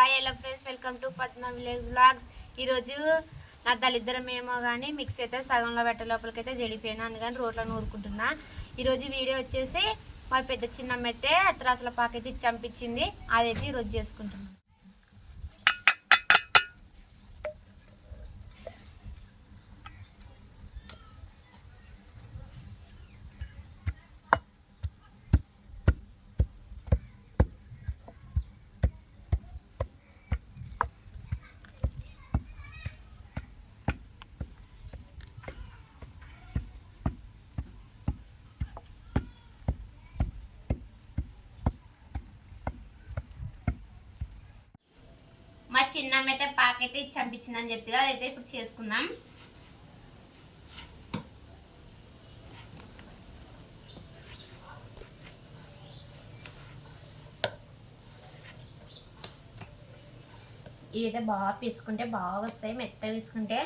Hi hello friends, welcome to Padma village vlogs. ఈరోజు నా తల్లిద్దరం ఏమో కానీ మిక్స్ అయితే సగంలో పెట్టే లోపలికైతే జడిపోయింది, అందుకని రోడ్లో నూరుకుంటున్నా. ఈరోజు వీడియో వచ్చేసి మా పెద్ద చిన్నమ్మ అయితే అత్తరాసుల పాకైతే చంపించింది, అదైతే ఈరోజు చేసుకుంటున్నాను. మా చిన్నమ్మ అయితే పాకైతే చంపించిందని చెప్తే అదైతే ఇప్పుడు చేసుకుందాం. ఇదైతే బాగా పీసుకుంటే బాగా వస్తాయి, మెత్త పీసుకుంటే.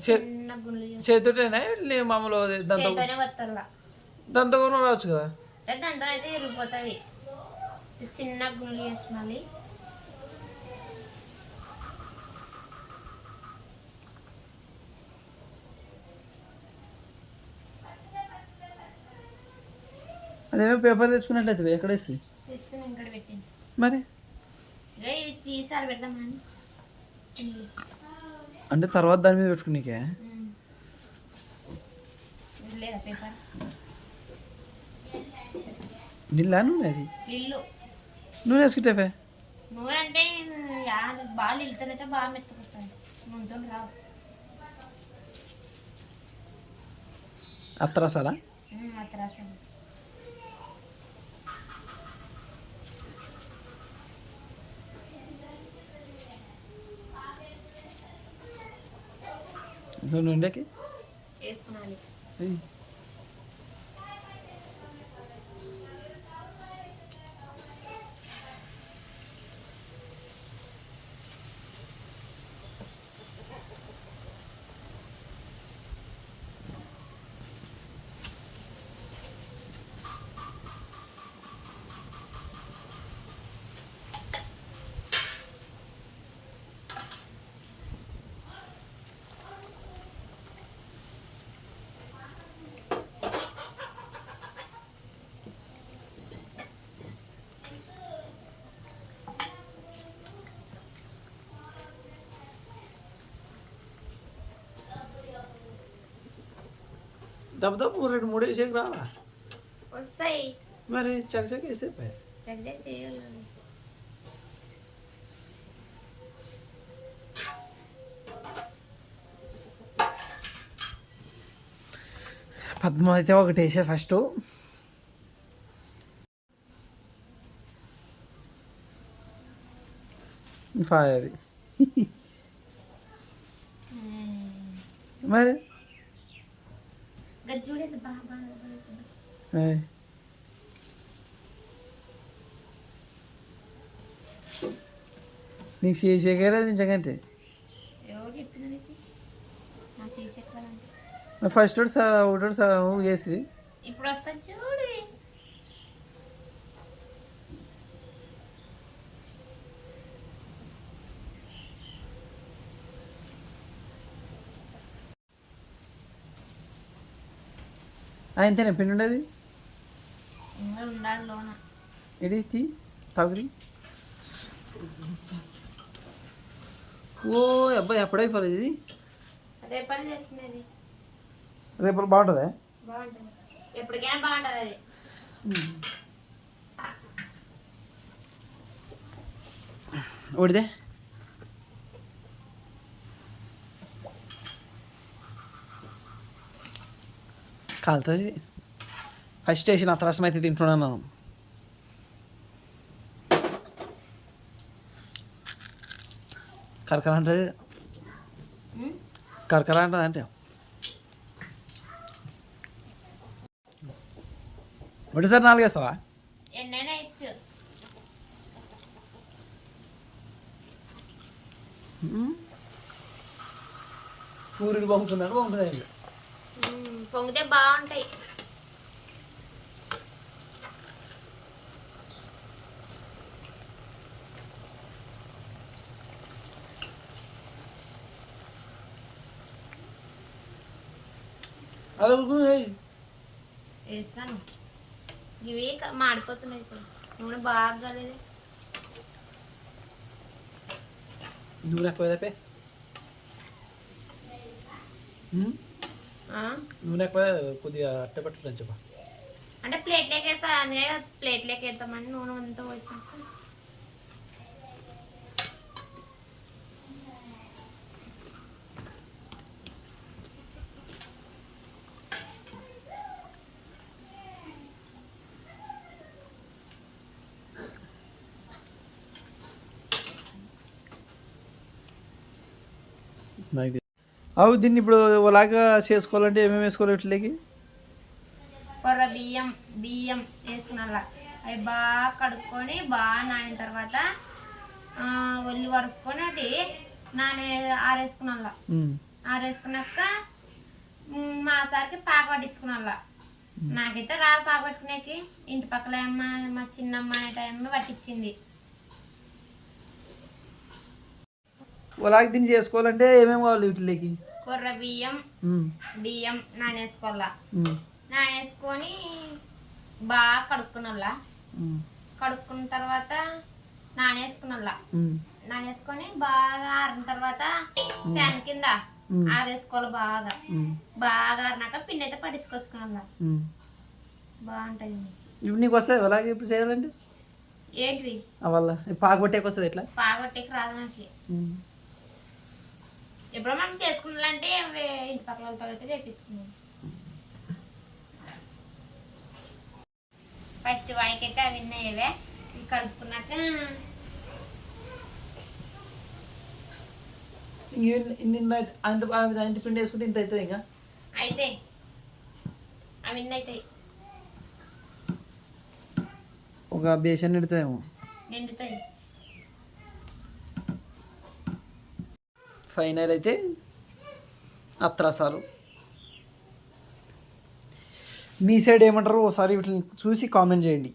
చిన్న గుండ్లు చేతుటేనే మామూలు చేతోనే వత్తల్లా దాంతో కూడా రావచ్చు కదా. దాంతో అయితే ఇరిగిపోతాయి. చిన్న గుండ్లు వేసి మళ్ళీ అదేమో పేపర్ తెచ్చుకున్నట్లయితే ఎక్కడ వేస్తుంది తెచ్చుకుని ఇక్కడ పెట్టింది. మరి ఇవి తీసి ఆడ పెడదామని అంటే తర్వాత దాని మీద పెట్టుకునికే లేదా పేపర్ నీళ్ళ నూనె అది నీళ్ళు నూనె వేసుకుంటే నూనె అంటే బాగా నీళ్ళతోనైతే బాగా మెత్తగా వస్తుంది, నూనెతో రావు. అత్తరసాలా అత్తరాసాలు నూనెకి వేసుకోవాలి. దెబ్బ రెండు మూడు వేసేకి రావా వస్తాయి. మరి చకచక వేసేపాయి. చక్కగా చేయాలి. పద్మ అయితే ఒకటి వేసే ఫస్ట్ అది మరి నీకు చేసేకేదా నిజంకంటే ఫస్ట్ ఒకటి చేసి ఇప్పుడు వస్తా చూడు. ఆయనతేనే పిండి ఉండేది ఉండాలి లోన. ఎడి తీ తాగుది. ఓ అబ్బాయి ఎప్పుడైపోలేదు ఇది. రేపటి చేసుకునేది రేపు బాగుంటుందా? బాగుంటుంది, ఎప్పటికైనా బాగుంటుంది అది. ఉడిదే కాలుతుంది. ఫస్ట్ వేసిన అత్రసం అయితే తింటున్నాను నేను. కరకర అంటే కరకర అంటుంది అంటే ఒకటిసారి 4 వేస్తావా? ఎన్నైనా ఇచ్చు. పూరీలు పొంగుతున్నాను పొంగుతున్నాయి. పొంగితే బాగుంటాయి. అలా వేస్తాను. ఇవి మాడిపోతున్నాయి ఇప్పుడు. నూనె బాగా కాలేదు. నూనె ఎక్కువ అయిపోయి నూనె ఎక్కువ కొద్దిగా అట్ట పట్టుకుంటాను చెప్ప. అంటే ప్లేట్లోకి వేస్తా, అందుకే ప్లేట్లోకి వేస్తామని నూనె అంతా పోసినాక అవు దీన్ని ఇప్పుడు అలాగా చేసుకోవాలంటే ఏమేమి వేసుకోవాలి వీటిలోకి? కొర్ర బియ్యం వేసుకున్నలా అవి బాగా కడుక్కొని బాగా నానిన తర్వాత ఒల్లి వరుసుకొని అటు ఆరేసుకున్నలా. ఆరేసుకున్నాక మా సారికి పాక పట్టించుకున్నలా. నాకైతే రాదు పాక పట్టుకునేకి. ఇంటి పక్కల అమ్మ, మా చిన్నమ్మ అనే టైం పట్టించింది. అలాగే దీన్ని చేసుకోవాలంటే ఏమేమి కావాలి వీటిలోకి? కొర్ర బియ్యం నానేసుకోవాలా. నానేసుకొని బాగా కడుక్కున్నలా. కడుక్కున్న తర్వాత నానేసుకొని బాగా ఆరిన తర్వాత ఫ్యాన్ కింద ఆరేసుకోవాలి. బాగా ఆరినాక పిండి అయితే పట్టించుకొచ్చుకున్నా. బాగుంటాయి. ఇవి నీకు వస్తాయి అలాగే ఇప్పుడు చేయాలంటే? ఏంటివి? అవల్ల పాగొట్టేకి వస్తుంది. ఎట్లా పాగొట్టేకి రాదు నాకు. ఎప్పుడో మనం చేసుకున్నాలంటే ఇంటి పక్కల వాళ్ళతో అయితే చేపించుకున్నాం. ఫస్ట్ వాయికైతే అవి విన్నాయవే కలుపుకున్నాక అంత పిండి వేసుకుంటే ఇంత అవుతుంది. ఇంకా అయితే అవి అవుతాయి. ఒక బేషన్ నిండుతాయేమో. నిండుతాయి. ఫైనల్ అయితే అత్రసాలు. మీ సైడ్ ఏమంటారు ఒకసారి వీటిని చూసి కామెంట్ చేయండి.